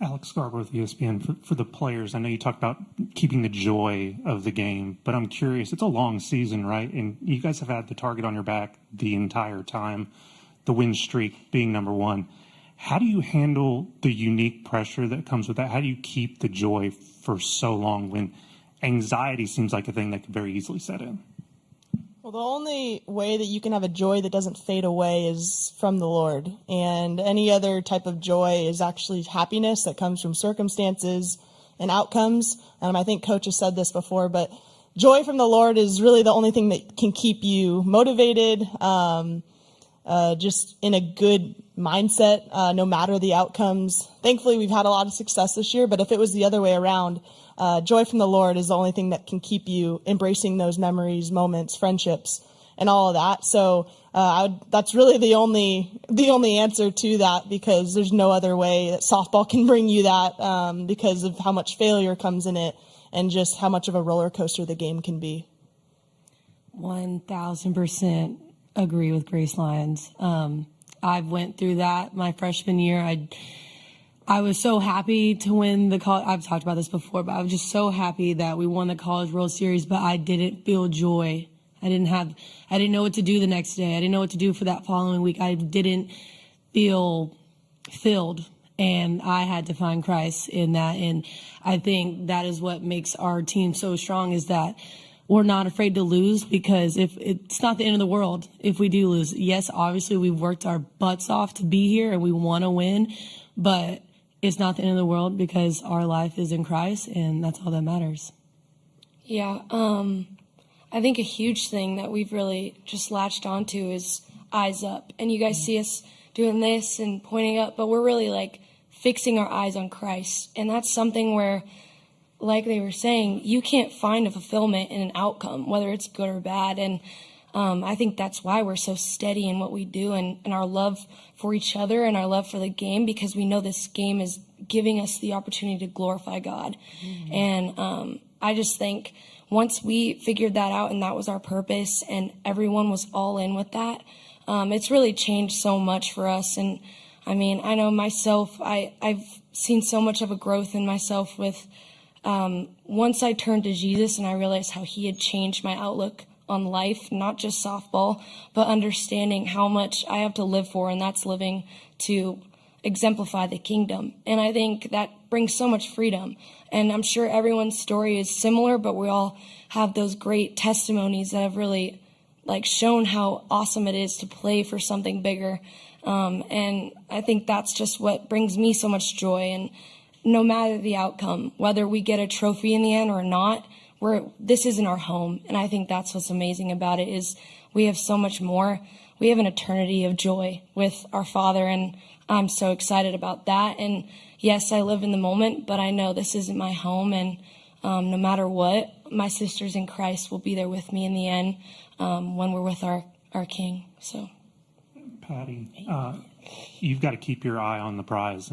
Alex Scarborough with ESPN. For the players, I know you talked about keeping the joy of the game, but I'm curious, it's a long season, right? And you guys have had the target on your back the entire time, the win streak being number one. How do you handle the unique pressure that comes with that? How do you keep the joy for so long when anxiety seems like a thing that could very easily set in? Well, the only way that you can have a joy that doesn't fade away is from the Lord. And any other type of joy is actually happiness that comes from circumstances and outcomes. I think Coach has said this before, but joy from the Lord is really the only thing that can keep you motivated, just in a good mindset, no matter the outcomes. Thankfully, we've had a lot of success this year, but if it was the other way around, joy from the Lord is the only thing that can keep you embracing those memories, moments, friendships, and all of that. So that's really the only answer to that, because there's no other way that softball can bring you that, because of how much failure comes in it and just how much of a roller coaster the game can be. 1,000% agree with Grace Lyons. I went through that my freshman year. I was so happy to win the college. I've talked about this before, but I was just so happy that we won the College World Series, but I didn't feel joy. I didn't know what to do the next day. I didn't know what to do for that following week. I didn't feel filled, and I had to find Christ in that. And I think that is what makes our team so strong, is that we're not afraid to lose, because if it's not the end of the world if we do lose. Yes, obviously we've worked our butts off to be here and we want to win, but it's not the end of the world because our life is in Christ, and that's all that matters. Yeah, I think a huge thing that we've really just latched onto is eyes up. And you guys see us doing this and pointing up, but we're really like fixing our eyes on Christ. And that's something where, like they were saying, you can't find a fulfillment in an outcome, whether it's good or bad. And I think that's why we're so steady in what we do, and our love for each other and our love for the game, because we know this game is giving us the opportunity to glorify God. Mm-hmm. And I just think once we figured that out and that was our purpose and everyone was all in with that, it's really changed so much for us. And I mean, I know myself, I've seen so much of a growth in myself with once I turned to Jesus and I realized how he had changed my outlook on life, not just softball, but understanding how much I have to live for, and that's living to exemplify the kingdom. And I think that brings so much freedom. And I'm sure everyone's story is similar, but we all have those great testimonies that have really like shown how awesome it is to play for something bigger. And I think that's just what brings me so much joy. And no matter the outcome, whether we get a trophy in the end or not, this isn't our home. And I think that's what's amazing about it, is we have so much more. We have an eternity of joy with our Father, and I'm so excited about that. And yes, I live in the moment, but I know this isn't my home. And no matter what, my sisters in Christ will be there with me in the end when we're with our King. So, Patty, you've got to keep your eye on the prize.